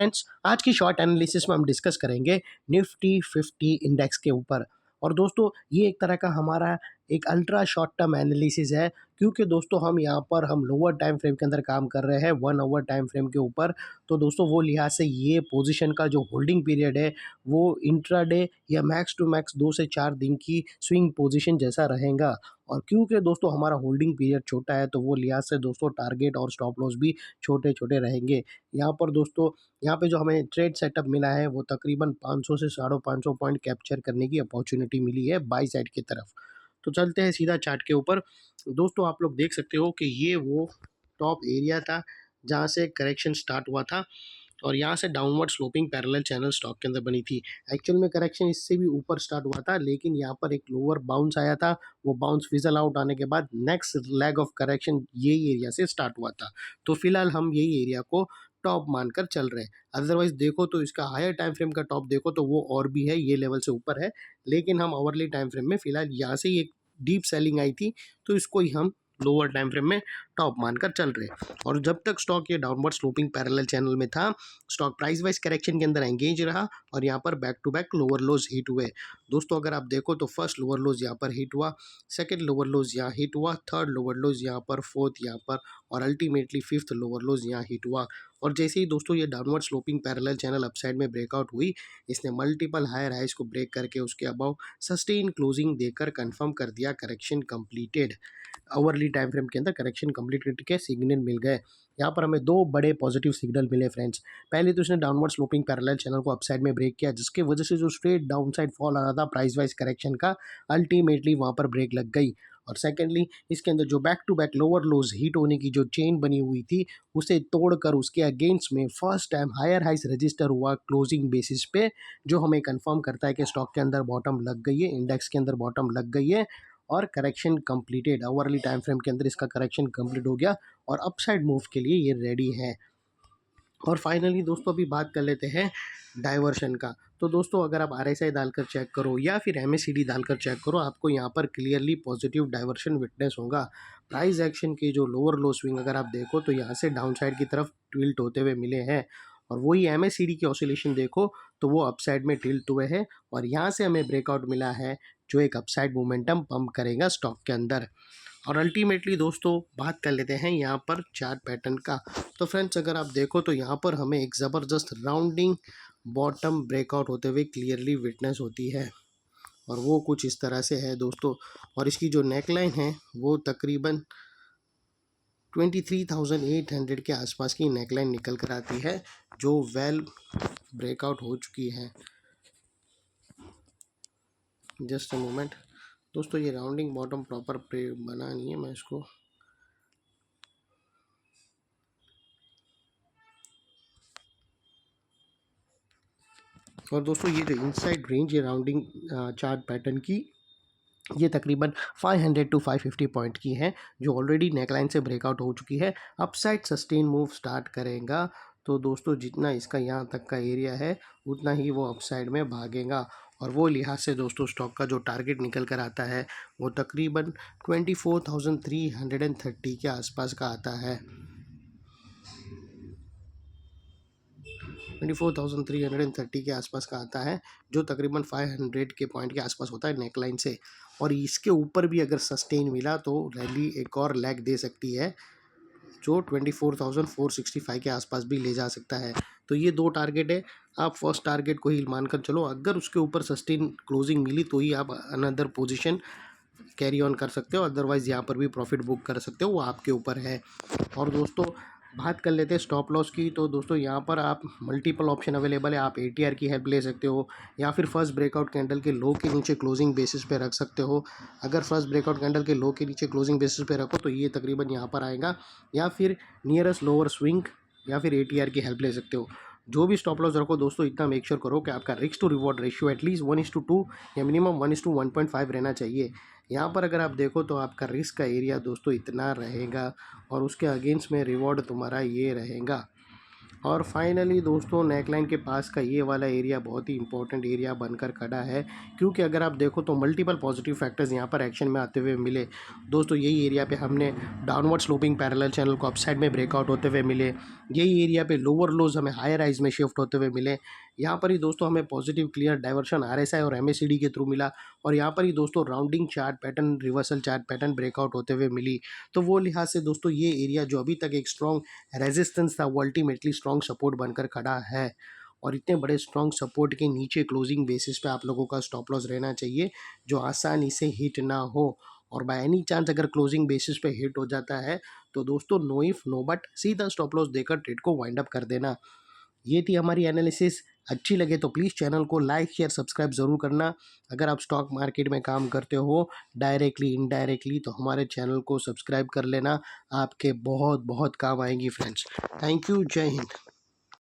Friends, आज की short analysis में हम डिस्कस करेंगे निफ्टी 50 इंडेक्स के ऊपर। और दोस्तों, ये एक तरह का हमारा एक अल्ट्रा शॉर्ट टर्म एनालिसिस है, क्योंकि दोस्तों हम लोअर टाइम फ्रेम के अंदर काम कर रहे हैं 1 आवर टाइम फ्रेम के ऊपर। तो दोस्तों, वो लिहाज से ये पोजीशन का जो होल्डिंग पीरियड है वो इंट्राडे या मैक्स टू मैक्स 2 से 4 दिन की स्विंग पोजीशन जैसा रहेगा। और क्योंकि दोस्तों हमारा होल्डिंग पीरियड छोटा है, तो वो लिहाज से दोस्तों टारगेट और स्टॉप लॉस भी छोटे छोटे रहेंगे। यहाँ पर दोस्तों, यहाँ पे जो हमें ट्रेड सेटअप मिला है वो तकरीबन 500 से 550 पॉइंट कैप्चर करने की अपॉर्चुनिटी मिली है बाई साइड की तरफ। तो चलते हैं सीधा चार्ट के ऊपर। दोस्तों, आप लोग देख सकते हो कि ये वो टॉप एरिया था जहाँ से करेक्शन स्टार्ट हुआ था, और यहाँ से downward sloping parallel channel stock के अंदर बनी थी। एक्चुअल में करेक्शन इससे भी ऊपर स्टार्ट हुआ था, लेकिन यहाँ पर एक लोअर बाउंस आया था। वो बाउंस फिजल आउट आने के बाद नेक्स्ट लेग ऑफ करेक्शन यही एरिया से स्टार्ट हुआ था। तो फिलहाल हम यही एरिया को टॉप मानकर चल रहे हैं। अदरवाइज देखो तो इसका हायर टाइम फ्रेम का टॉप देखो तो वो और भी है, ये लेवल से ऊपर है। लेकिन हम आवरली टाइम फ्रेम में फिलहाल यहाँ से ही एक डीप सेलिंग आई थी, तो इसको ही हम लोअर टाइम फ्रेम में टॉप मानकर चल रहे हैं। और जब तक स्टॉक ये डाउनवर्ड स्लोपिंग पैरेलल चैनल में था, स्टॉक प्राइस वाइज करेक्शन के अंदर एंगेज रहा, और यहाँ पर back to back lower lows hit हुए। दोस्तों, अगर आप देखो तो फर्स्ट लोअर लोज यहाँ पर हिट हुआ, सेकंड लोअर लोज यहाँ हिट हुआ, थर्ड लोअर लोज यहाँ पर, फोर्थ यहाँ पर, और अल्टीमेटली फिफ्थ लोअर लोज यहाँ हिट हुआ। और जैसे ही दोस्तों ये downward sloping parallel channel upside में ब्रेकआउट हुई, इसने मल्टीपल हायर हाइज को ब्रेक करके उसके अबाउ सस्टेन क्लोजिंग देकर कंफर्म कर दिया correction completed. Hourly time frame के अंदर करेक्शन कंप्लीट के सिग्नल मिल गए। यहाँ पर हमें दो बड़े पॉजिटिव सिग्नल मिले फ्रेंड्स। पहले तो इसने डाउनवर्ड स्लोपिंग पैरेलल चैनल को अपसाइड में ब्रेक किया, जिसकी वजह से जो स्ट्रेट डाउन साइड फॉल आ रहा था प्राइस वाइज करेक्शन का, अल्टीमेटली वहाँ पर ब्रेक लग गई। और सेकेंडली, इसके अंदर जो back to back lower lows hit होने की जो चेन बनी हुई थी, उसे तोड़कर उसके अगेंस्ट में फर्स्ट टाइम हायर हाइस रजिस्टर हुआ क्लोजिंग बेसिस पे, जो हमें कंफर्म करता है कि स्टॉक के अंदर बॉटम लग गई है, इंडेक्स के अंदर बॉटम लग गई है, और correction completed. Hourly time frame के अंदर इसका करेक्शन कंप्लीट हो गया और अपसाइड मूव के लिए ये रेडी है। और फाइनली दोस्तों, अभी बात कर लेते हैं डाइवर्शन का। तो दोस्तों, अगर आप RSI डालकर चेक करो या फिर MACD डालकर चेक करो, आपको यहाँ पर क्लियरली पॉजिटिव डाइवर्शन विटनेस होगा। प्राइस एक्शन के जो लोअर लो स्विंग अगर आप देखो तो यहाँ से डाउन साइड की तरफ टिल्ट होते हुए मिले हैं, और वही MACD की ऑसिलेशन देखो तो वो अपसाइड में टिल्ट हुए हैं, और यहाँ से हमें ब्रेकआउट मिला है जो एक अपसाइड मोमेंटम पंप करेगा स्टॉक के अंदर। और अल्टीमेटली दोस्तों, बात कर लेते हैं यहाँ पर चार्ट पैटर्न का। तो फ्रेंड्स, अगर आप देखो तो यहाँ पर हमें एक ज़बरदस्त राउंडिंग बॉटम ब्रेकआउट होते हुए क्लियरली विटनेस होती है, और वो कुछ इस तरह से है दोस्तों। और इसकी जो नेकलाइन है वो तकरीबन 23,800 के आसपास की नेकलाइन निकल कर आती है, जो वेल ब्रेकआउट हो चुकी है। जस्ट अ मोमेंट दोस्तों, ये राउंडिंग बॉटम प्रॉपर बना नहीं है, मैं इसको और दोस्तों, ये जो इनसाइड रेंज है राउंडिंग चार्ट पैटर्न की, ये तकरीबन 500 टू 550 पॉइंट की है, जो ऑलरेडी नेकलाइन से ब्रेकआउट हो चुकी है। अपसाइड सस्टेन मूव स्टार्ट करेगा, तो दोस्तों जितना इसका यहाँ तक का एरिया है उतना ही वो अपसाइड में भागेगा। और वो लिहाज से दोस्तों, स्टॉक का जो टारगेट निकल कर आता है वो तकरीबन 24,330 के आसपास का आता है। 24,330 के आसपास का आता है, जो तकरीबन 500 के पॉइंट के आसपास होता है नेकलाइन से। और इसके ऊपर भी अगर सस्टेन मिला तो रैली एक और लेग दे सकती है, जो 24,465 के आसपास भी ले जा सकता है। तो ये दो टारगेट है, आप फर्स्ट टारगेट को ही मानकर चलो। अगर उसके ऊपर सस्टेन क्लोजिंग मिली तो ही आप अनदर पोजीशन कैरी ऑन कर सकते हो, अदरवाइज़ यहाँ पर भी प्रॉफिट बुक कर सकते हो, वो आपके ऊपर है। और दोस्तों, बात कर लेते हैं स्टॉप लॉस की। तो दोस्तों, यहाँ पर आप मल्टीपल ऑप्शन अवेलेबल है। आप ATR की हेल्प ले सकते हो, या फिर फर्स्ट ब्रेकआउट कैंडल के लो के नीचे क्लोजिंग बेसिस पे रख सकते हो। अगर फर्स्ट ब्रेकआउट कैंडल के लो के नीचे क्लोजिंग बेसिस पे रखो तो ये तकरीबन यहाँ पर आएगा, या फिर नियरेस्ट लोअर स्विंग, या फिर ATR की हेल्प ले सकते हो। जो भी स्टॉप लॉस रखो दोस्तों, इतना मेक श्योर करो कि आपका risk to reward ratio at least 1:2 या मिनिमम 1:1.5 रहना चाहिए। यहाँ पर अगर आप देखो तो आपका रिस्क का एरिया दोस्तों इतना रहेगा, और उसके अगेंस्ट में रिवॉर्ड तुम्हारा ये रहेगा। और फाइनली दोस्तों नेकलाइन के पास का ये वाला एरिया बहुत ही इंपॉर्टेंट एरिया बनकर खड़ा है, क्योंकि अगर आप देखो तो मल्टीपल पॉजिटिव फैक्टर्स यहाँ पर एक्शन में आते हुए मिले। दोस्तों यही एरिया पे हमने डाउनवर्ड स्लोपिंग पैरेलल चैनल को अपसाइड में ब्रेकआउट होते हुए मिले। यही एरिया पे लोअर लोज हमें हायर हाइज में शिफ्ट होते हुए मिले। यहाँ पर ही दोस्तों हमें पॉजिटिव क्लियर डाइवर्शन आरएसआई और एमएसीडी के थ्रू मिला, और यहाँ पर ही दोस्तों rounding chart pattern, reversal chart pattern breakout होते हुए मिली। तो वो लिहाज से दोस्तों ये एरिया जो अभी तक एक स्ट्रॉन्ग रेजिस्टेंस था, वो अल्टीमेटली स्ट्रॉन्ग सपोर्ट बनकर खड़ा है। और इतने बड़े स्ट्रॉन्ग सपोर्ट के नीचे क्लोजिंग बेसिस पे आप लोगों का स्टॉप लॉस रहना चाहिए, जो आसानी से हिट ना हो। और बाय एनी चांस अगर क्लोजिंग बेसिस पे हिट हो जाता है तो दोस्तों नो इफ नो बट सीधा स्टॉप लॉस देकर ट्रेड को वाइंड अप कर देना। ये थी हमारी एनालिसिस। अच्छी लगे तो प्लीज़ चैनल को लाइक शेयर सब्सक्राइब ज़रूर करना। अगर आप स्टॉक मार्केट में काम करते हो डायरेक्टली इनडायरेक्टली तो हमारे चैनल को सब्सक्राइब कर लेना, आपके बहुत बहुत काम आएंगी फ्रेंड्स। थैंक यू, जय हिंद।